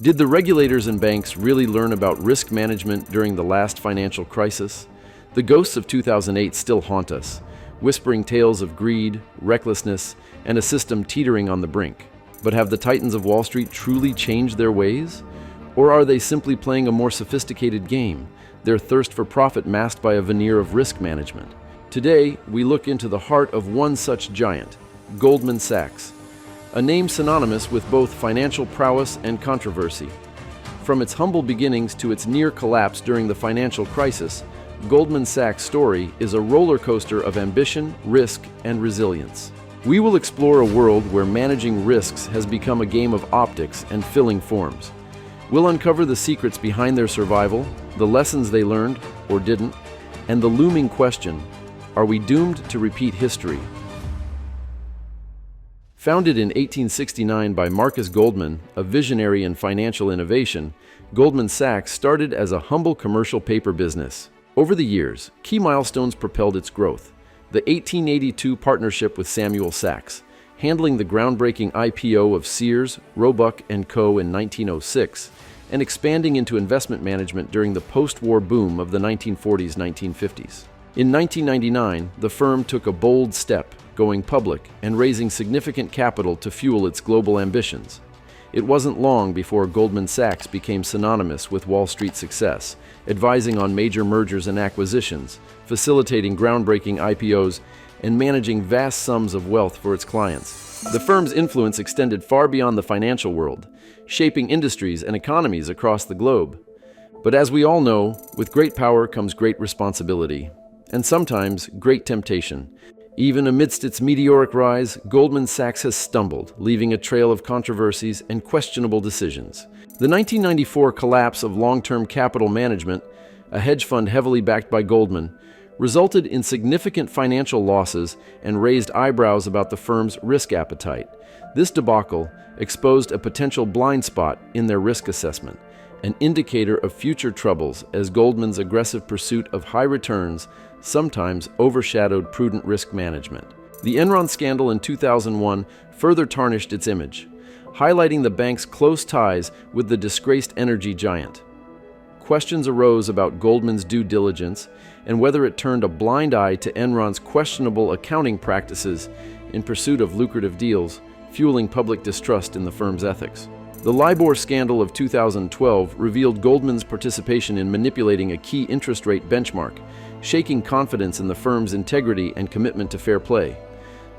Did the regulators and banks really learn about risk management during the last financial crisis? The ghosts of 2008 still haunt us, whispering tales of greed, recklessness, and a system teetering on the brink. But have the titans of Wall Street truly changed their ways? Or are they simply playing a more sophisticated game, their thirst for profit masked by a veneer of risk management? Today, we look into the heart of one such giant, Goldman Sachs, a name synonymous with both financial prowess and controversy. From its humble beginnings to its near collapse during the financial crisis, Goldman Sachs' story is a roller coaster of ambition, risk, and resilience. We will explore a world where managing risks has become a game of optics and filling forms. We'll uncover the secrets behind their survival, the lessons they learned, or didn't, and the looming question, are we doomed to repeat history? Founded in 1869 by Marcus Goldman, a visionary in financial innovation, Goldman Sachs started as a humble commercial paper business. Over the years, key milestones propelled its growth. The 1882 partnership with Samuel Sachs, handling the groundbreaking IPO of Sears, Roebuck & Co. in 1906, and expanding into investment management during the post-war boom of the 1940s-1950s. In 1999, the firm took a bold step, going public and raising significant capital to fuel its global ambitions. It wasn't long before Goldman Sachs became synonymous with Wall Street success, advising on major mergers and acquisitions, facilitating groundbreaking IPOs, and managing vast sums of wealth for its clients. The firm's influence extended far beyond the financial world, shaping industries and economies across the globe. But as we all know, with great power comes great responsibility, and sometimes great temptation. Even amidst its meteoric rise, Goldman Sachs has stumbled, leaving a trail of controversies and questionable decisions. The 1994 collapse of long-term capital management, a hedge fund heavily backed by Goldman, resulted in significant financial losses and raised eyebrows about the firm's risk appetite. This debacle exposed a potential blind spot in their risk assessment, an indicator of future troubles as Goldman's aggressive pursuit of high returns sometimes overshadowed prudent risk management. The Enron scandal in 2001 further tarnished its image, highlighting the bank's close ties with the disgraced energy giant. Questions arose about Goldman's due diligence and whether it turned a blind eye to Enron's questionable accounting practices in pursuit of lucrative deals, fueling public distrust in the firm's ethics. The LIBOR scandal of 2012 revealed Goldman's participation in manipulating a key interest rate benchmark, shaking confidence in the firm's integrity and commitment to fair play.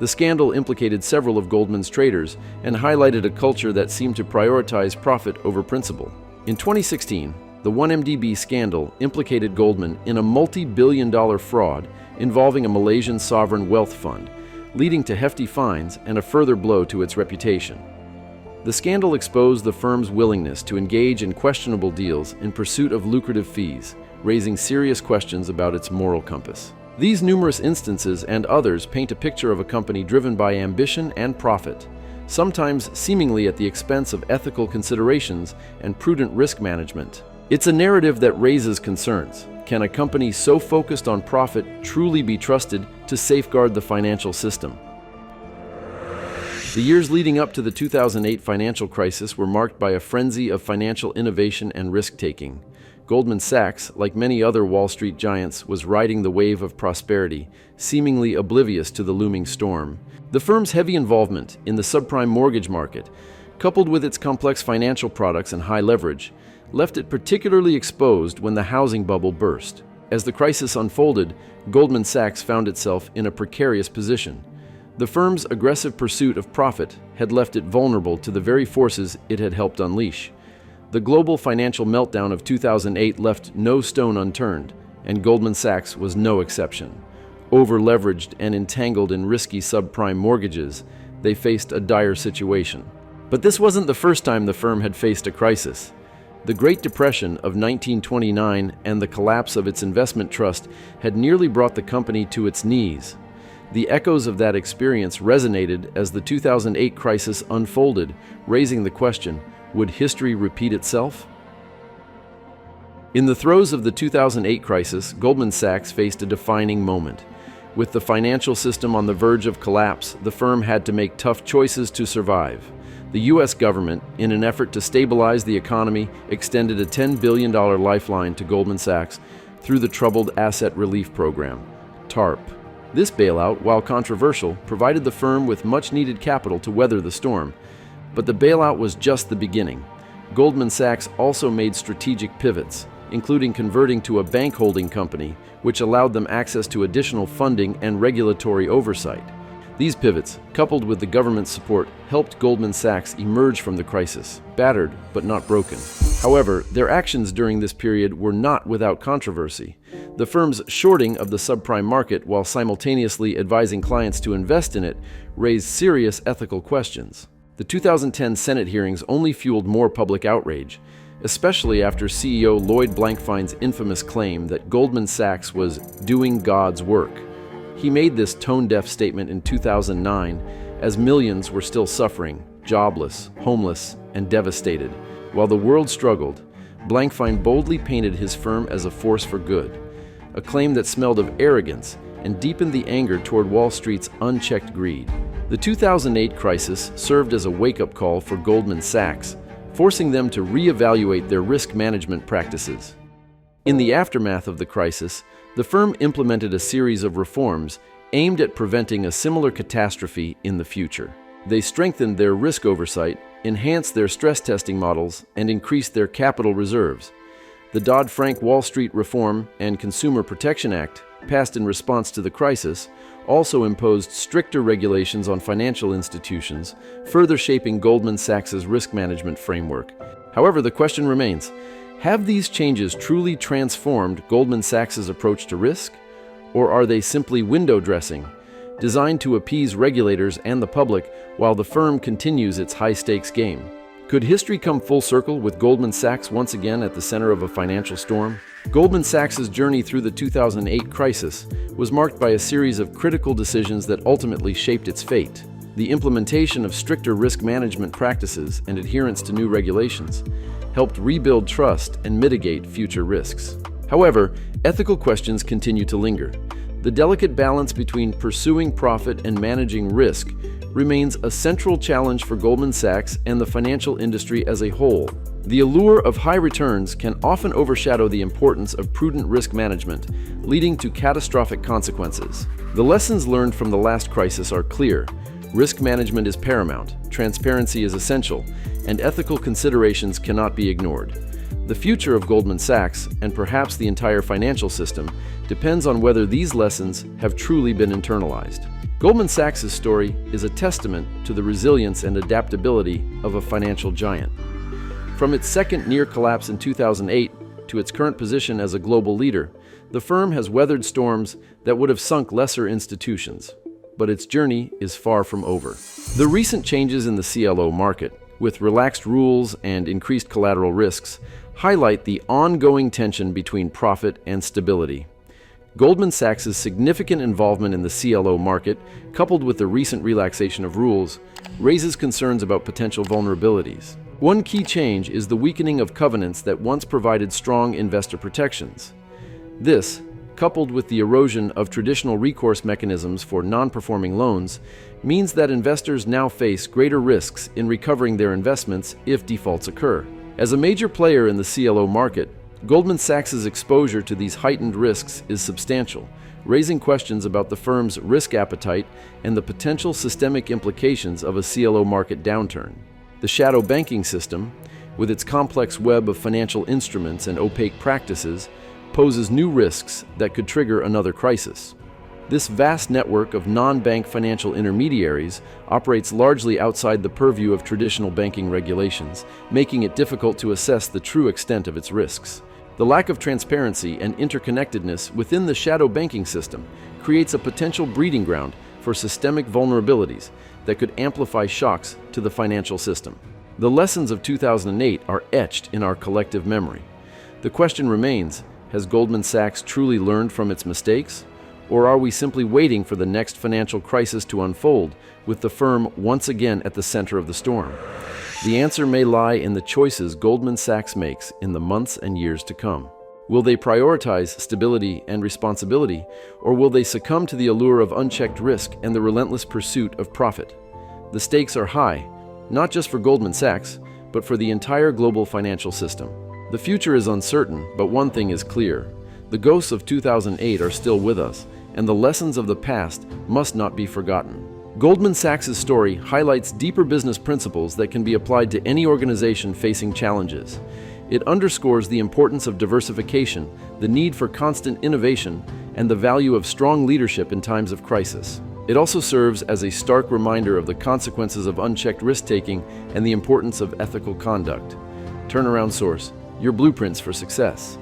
The scandal implicated several of Goldman's traders and highlighted a culture that seemed to prioritize profit over principle. In 2016, the 1MDB scandal implicated Goldman in a multi-billion-dollar fraud involving a Malaysian sovereign wealth fund, leading to hefty fines and a further blow to its reputation. The scandal exposed the firm's willingness to engage in questionable deals in pursuit of lucrative fees, raising serious questions about its moral compass. These numerous instances and others paint a picture of a company driven by ambition and profit, sometimes seemingly at the expense of ethical considerations and prudent risk management. It's a narrative that raises concerns. Can a company so focused on profit truly be trusted to safeguard the financial system? The years leading up to the 2008 financial crisis were marked by a frenzy of financial innovation and risk-taking. Goldman Sachs, like many other Wall Street giants, was riding the wave of prosperity, seemingly oblivious to the looming storm. The firm's heavy involvement in the subprime mortgage market, coupled with its complex financial products and high leverage, left it particularly exposed when the housing bubble burst. As the crisis unfolded, Goldman Sachs found itself in a precarious position. The firm's aggressive pursuit of profit had left it vulnerable to the very forces it had helped unleash. The global financial meltdown of 2008 left no stone unturned, and Goldman Sachs was no exception. Over-leveraged and entangled in risky subprime mortgages, they faced a dire situation. But this wasn't the first time the firm had faced a crisis. The Great Depression of 1929 and the collapse of its investment trust had nearly brought the company to its knees. The echoes of that experience resonated as the 2008 crisis unfolded, raising the question, would history repeat itself? In the throes of the 2008 crisis, Goldman Sachs faced a defining moment. With the financial system on the verge of collapse, the firm had to make tough choices to survive. The U.S. government, in an effort to stabilize the economy, extended a $10 billion lifeline to Goldman Sachs through the Troubled Asset Relief Program, TARP. This bailout, while controversial, provided the firm with much-needed capital to weather the storm. But the bailout was just the beginning. Goldman Sachs also made strategic pivots, including converting to a bank holding company, which allowed them access to additional funding and regulatory oversight. These pivots, coupled with the government's support, helped Goldman Sachs emerge from the crisis, battered but not broken. However, their actions during this period were not without controversy. The firm's shorting of the subprime market while simultaneously advising clients to invest in it raised serious ethical questions. The 2010 Senate hearings only fueled more public outrage, especially after CEO Lloyd Blankfein's infamous claim that Goldman Sachs was doing God's work. He made this tone-deaf statement in 2009 as millions were still suffering, jobless, homeless, and devastated. While the world struggled, Blankfein boldly painted his firm as a force for good, a claim that smelled of arrogance and deepened the anger toward Wall Street's unchecked greed. The 2008 crisis served as a wake-up call for Goldman Sachs, forcing them to reevaluate their risk management practices. In the aftermath of the crisis, the firm implemented a series of reforms aimed at preventing a similar catastrophe in the future. They strengthened their risk oversight, enhanced their stress testing models, and increased their capital reserves. The Dodd-Frank Wall Street Reform and Consumer Protection Act, passed in response to the crisis, also imposed stricter regulations on financial institutions, further shaping Goldman Sachs's risk management framework. However, the question remains, have these changes truly transformed Goldman Sachs's approach to risk? Or are they simply window dressing, designed to appease regulators and the public while the firm continues its high-stakes game? Could history come full circle with Goldman Sachs once again at the center of a financial storm? Goldman Sachs's journey through the 2008 crisis was marked by a series of critical decisions that ultimately shaped its fate. The implementation of stricter risk management practices and adherence to new regulations helped rebuild trust and mitigate future risks. However, ethical questions continue to linger. The delicate balance between pursuing profit and managing risk remains a central challenge for Goldman Sachs and the financial industry as a whole. The allure of high returns can often overshadow the importance of prudent risk management, leading to catastrophic consequences. The lessons learned from the last crisis are clear. Risk management is paramount, transparency is essential, and ethical considerations cannot be ignored. The future of Goldman Sachs, and perhaps the entire financial system, depends on whether these lessons have truly been internalized. Goldman Sachs's story is a testament to the resilience and adaptability of a financial giant. From its second near collapse in 2008 to its current position as a global leader, the firm has weathered storms that would have sunk lesser institutions. But its journey is far from over. The recent changes in the CLO market, with relaxed rules and increased collateral risks, highlight the ongoing tension between profit and stability. Goldman Sachs's significant involvement in the CLO market, coupled with the recent relaxation of rules, raises concerns about potential vulnerabilities. One key change is the weakening of covenants that once provided strong investor protections. This, coupled with the erosion of traditional recourse mechanisms for non-performing loans, means that investors now face greater risks in recovering their investments if defaults occur. As a major player in the CLO market, Goldman Sachs's exposure to these heightened risks is substantial, raising questions about the firm's risk appetite and the potential systemic implications of a CLO market downturn. The shadow banking system, with its complex web of financial instruments and opaque practices, poses new risks that could trigger another crisis. This vast network of non-bank financial intermediaries operates largely outside the purview of traditional banking regulations, making it difficult to assess the true extent of its risks. The lack of transparency and interconnectedness within the shadow banking system creates a potential breeding ground for systemic vulnerabilities that could amplify shocks to the financial system. The lessons of 2008 are etched in our collective memory. The question remains, has Goldman Sachs truly learned from its mistakes? Or are we simply waiting for the next financial crisis to unfold, with the firm once again at the center of the storm? The answer may lie in the choices Goldman Sachs makes in the months and years to come. Will they prioritize stability and responsibility, or will they succumb to the allure of unchecked risk and the relentless pursuit of profit? The stakes are high, not just for Goldman Sachs, but for the entire global financial system. The future is uncertain, but one thing is clear. The ghosts of 2008 are still with us, and the lessons of the past must not be forgotten. Goldman Sachs' story highlights deeper business principles that can be applied to any organization facing challenges. It underscores the importance of diversification, the need for constant innovation, and the value of strong leadership in times of crisis. It also serves as a stark reminder of the consequences of unchecked risk-taking and the importance of ethical conduct. Turnaround Source, your blueprints for success.